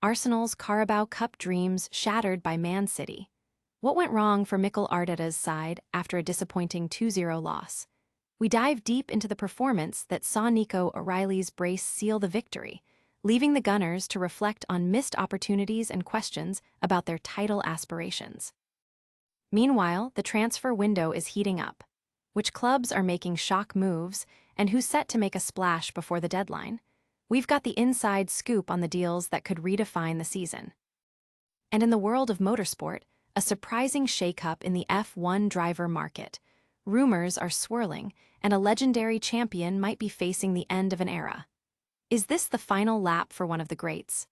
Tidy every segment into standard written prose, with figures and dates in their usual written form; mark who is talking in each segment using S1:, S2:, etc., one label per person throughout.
S1: Arsenal's Carabao Cup dreams shattered by Man City. What went wrong for Mikel Arteta's side after a disappointing 2-0 loss? We dive deep into the performance that saw Nico O'Reilly's brace seal the victory, leaving the Gunners to reflect on missed opportunities and questions about their title aspirations. Meanwhile, the transfer window is heating up. Which clubs are making shock moves, and who's set to make a splash before the deadline? We've got the inside scoop on the deals that could redefine the season. And in the world of motorsport, a surprising shakeup in the F1 driver market. Rumors are swirling, and a legendary champion might be facing the end of an era. Is this the final lap for one of the greats?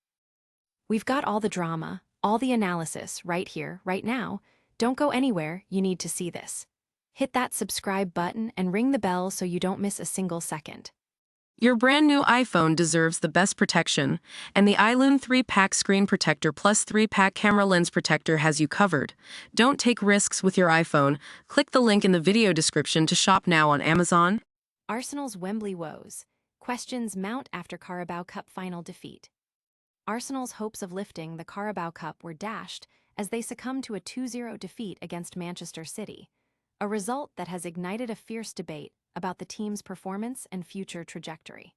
S1: We've got all the drama, all the analysis right here, right now. Don't go anywhere, you need to see this. Hit that subscribe button and ring the bell so you don't miss a single second.
S2: Your brand new iPhone deserves the best protection, and the iLune 3-pack screen protector plus 3-pack camera lens protector has you covered. Don't take risks with your iPhone. Click the link in the video description to shop now on Amazon.
S1: Arsenal's Wembley woes. Questions mount after Carabao Cup final defeat. Arsenal's hopes of lifting the Carabao Cup were dashed as they succumbed to a 2-0 defeat against Manchester City, a result that has ignited a fierce debate about the team's performance and future trajectory.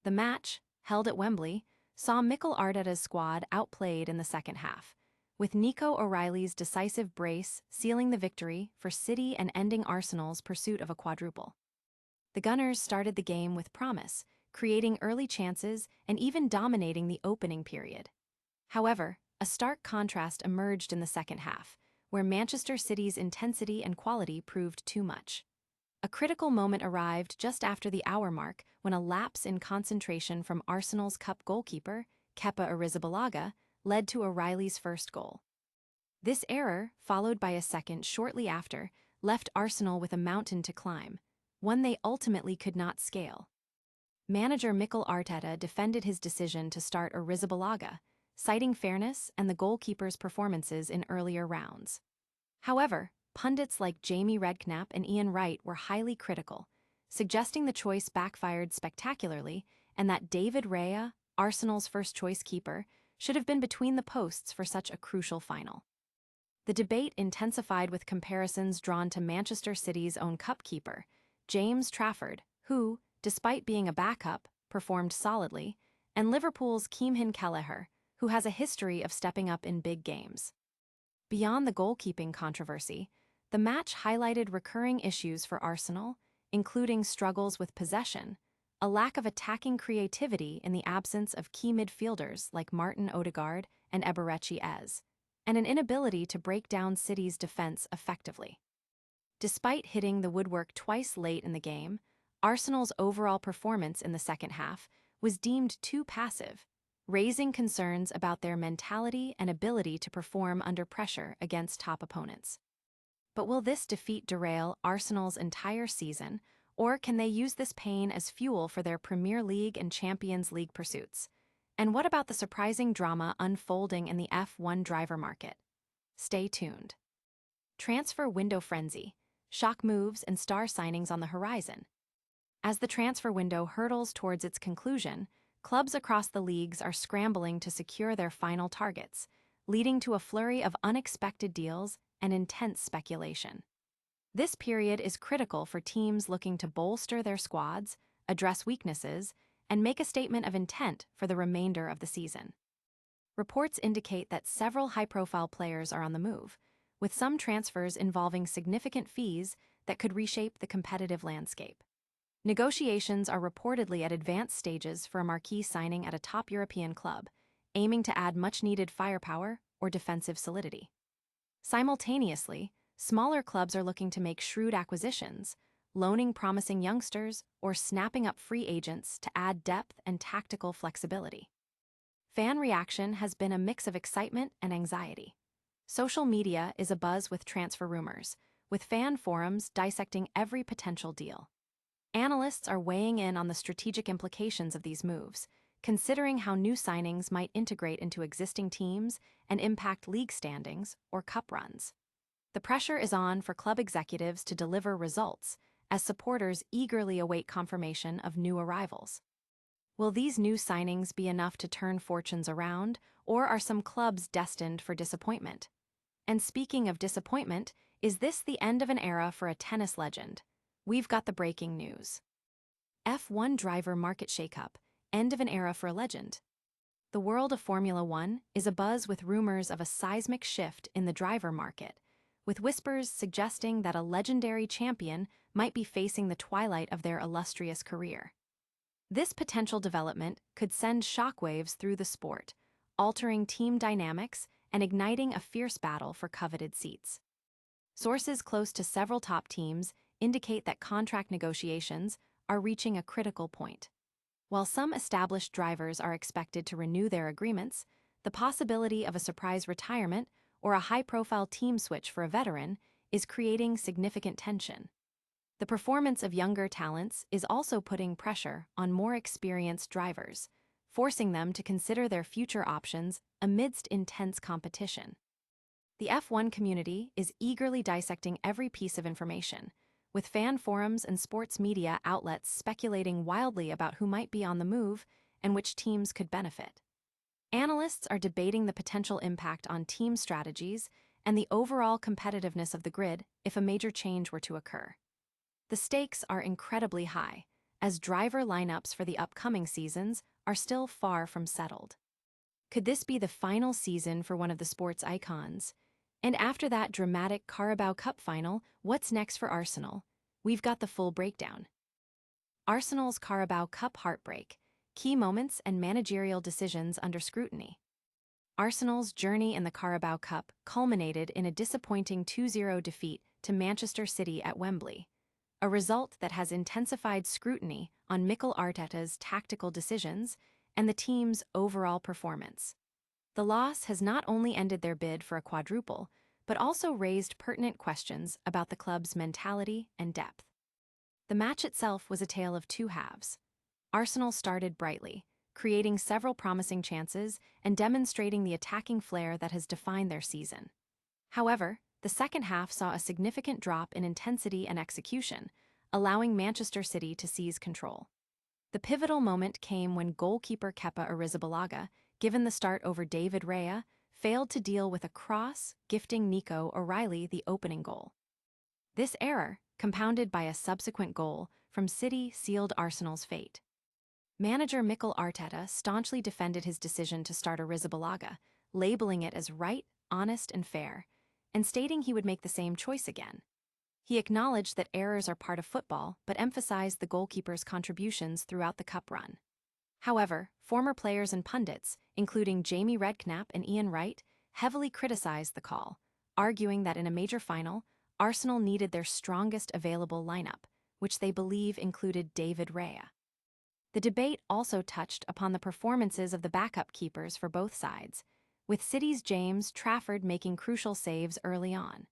S1: The match, held at Wembley, saw Mikel Arteta's squad outplayed in the second half, with Nico O'Reilly's decisive brace sealing the victory for City and ending Arsenal's pursuit of a quadruple. The Gunners started the game with promise, creating early chances and even dominating the opening period. However, a stark contrast emerged in the second half, where Manchester City's intensity and quality proved too much. A critical moment arrived just after the hour mark when a lapse in concentration from Arsenal's Cup goalkeeper, Kepa Arrizabalaga, led to O'Reilly's first goal. This error, followed by a second shortly after, left Arsenal with a mountain to climb, one they ultimately could not scale. Manager Mikel Arteta defended his decision to start Arrizabalaga, citing fairness and the goalkeeper's performances in earlier rounds. However, pundits like Jamie Redknapp and Ian Wright were highly critical, suggesting the choice backfired spectacularly and that David Raya, Arsenal's first-choice keeper, should have been between the posts for such a crucial final. The debate intensified with comparisons drawn to Manchester City's own cup keeper, James Trafford, who, despite being a backup, performed solidly, and Liverpool's Keemhin Kelleher, who has a history of stepping up in big games. Beyond the goalkeeping controversy, the match highlighted recurring issues for Arsenal, including struggles with possession, a lack of attacking creativity in the absence of key midfielders like Martin Odegaard and Eberechi Eze, and an inability to break down City's defense effectively. Despite hitting the woodwork twice late in the game, Arsenal's overall performance in the second half was deemed too passive, raising concerns about their mentality and ability to perform under pressure against top opponents. But will this defeat derail Arsenal's entire season, or can they use this pain as fuel for their Premier League and Champions League pursuits? And what about the surprising drama unfolding in the F1 driver market? Stay tuned. Transfer window frenzy, shock moves and star signings on the horizon. As the transfer window hurtles towards its conclusion, clubs across the leagues are scrambling to secure their final targets, leading to a flurry of unexpected deals and intense speculation. This period is critical for teams looking to bolster their squads, address weaknesses, and make a statement of intent for the remainder of the season. Reports indicate that several high-profile players are on the move, with some transfers involving significant fees that could reshape the competitive landscape. Negotiations are reportedly at advanced stages for a marquee signing at a top European club, aiming to add much-needed firepower or defensive solidity. Simultaneously, smaller clubs are looking to make shrewd acquisitions, loaning promising youngsters or snapping up free agents to add depth and tactical flexibility. Fan reaction has been a mix of excitement and anxiety. Social media is abuzz with transfer rumors, with fan forums dissecting every potential deal. Analysts are weighing in on the strategic implications of these moves, considering how new signings might integrate into existing teams and impact league standings or cup runs. The pressure is on for club executives to deliver results, as supporters eagerly await confirmation of new arrivals. Will these new signings be enough to turn fortunes around, or are some clubs destined for disappointment? And speaking of disappointment, is this the end of an era for a tennis legend? We've got the breaking news. F1 driver market shakeup, end of an era for a legend. The world of Formula One is abuzz with rumors of a seismic shift in the driver market, with whispers suggesting that a legendary champion might be facing the twilight of their illustrious career. This potential development could send shockwaves through the sport, altering team dynamics and igniting a fierce battle for coveted seats. Sources close to several top teams indicate that contract negotiations are reaching a critical point. While some established drivers are expected to renew their agreements, the possibility of a surprise retirement or a high-profile team switch for a veteran is creating significant tension. The performance of younger talents is also putting pressure on more experienced drivers, forcing them to consider their future options amidst intense competition. The F1 community is eagerly dissecting every piece of information, with fan forums and sports media outlets speculating wildly about who might be on the move and which teams could benefit. Analysts are debating the potential impact on team strategies and the overall competitiveness of the grid if a major change were to occur. The stakes are incredibly high, as driver lineups for the upcoming seasons are still far from settled. Could this be the final season for one of the sport's icons? And after that dramatic Carabao Cup final, what's next for Arsenal? We've got the full breakdown. Arsenal's Carabao Cup heartbreak, key moments and managerial decisions under scrutiny. Arsenal's journey in the Carabao Cup culminated in a disappointing 2-0 defeat to Manchester City at Wembley, a result that has intensified scrutiny on Mikel Arteta's tactical decisions and the team's overall performance. The loss has not only ended their bid for a quadruple, but also raised pertinent questions about the club's mentality and depth. The match itself was a tale of two halves. Arsenal started brightly, creating several promising chances and demonstrating the attacking flair that has defined their season. However, the second half saw a significant drop in intensity and execution, allowing Manchester City to seize control. The pivotal moment came when goalkeeper Kepa Arrizabalaga, given the start over David Raya, failed to deal with a cross, gifting Nico O'Reilly the opening goal. This error, compounded by a subsequent goal from City, sealed Arsenal's fate. Manager Mikel Arteta staunchly defended his decision to start Arrizabalaga, labeling it as right, honest, and fair, and stating he would make the same choice again. He acknowledged that errors are part of football, but emphasized the goalkeeper's contributions throughout the cup run. However, former players and pundits, including Jamie Redknapp and Ian Wright, heavily criticized the call, arguing that in a major final, Arsenal needed their strongest available lineup, which they believe included David Raya. The debate also touched upon the performances of the backup keepers for both sides, with City's James Trafford making crucial saves early on.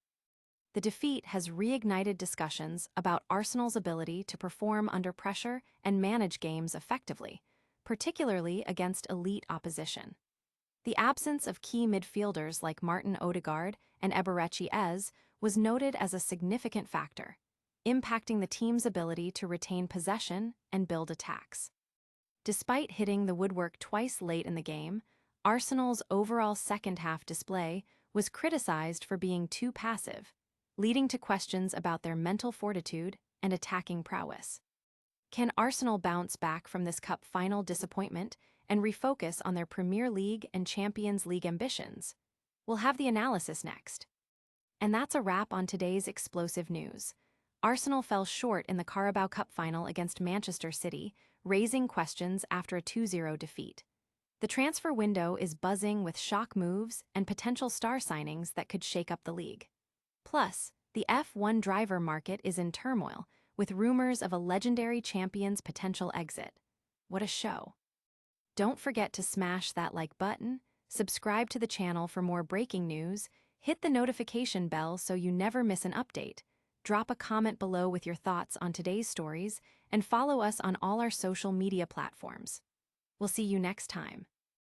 S1: The defeat has reignited discussions about Arsenal's ability to perform under pressure and manage games effectively, particularly against elite opposition. The absence of key midfielders like Martin Odegaard and Eberechi Eze was noted as a significant factor, impacting the team's ability to retain possession and build attacks. Despite hitting the woodwork twice late in the game, Arsenal's overall second-half display was criticized for being too passive, leading to questions about their mental fortitude and attacking prowess. Can Arsenal bounce back from this cup final disappointment and refocus on their Premier League and Champions League ambitions? We'll have the analysis next. And that's a wrap on today's explosive news. Arsenal fell short in the Carabao Cup final against Manchester City, raising questions after a 2-0 defeat. The transfer window is buzzing with shock moves and potential star signings that could shake up the league. Plus, the F1 driver market is in turmoil, with rumors of a legendary champion's potential exit. What a show. Don't forget to smash that like button, subscribe to the channel for more breaking news, hit the notification bell so you never miss an update, drop a comment below with your thoughts on today's stories, and follow us on all our social media platforms. We'll see you next time.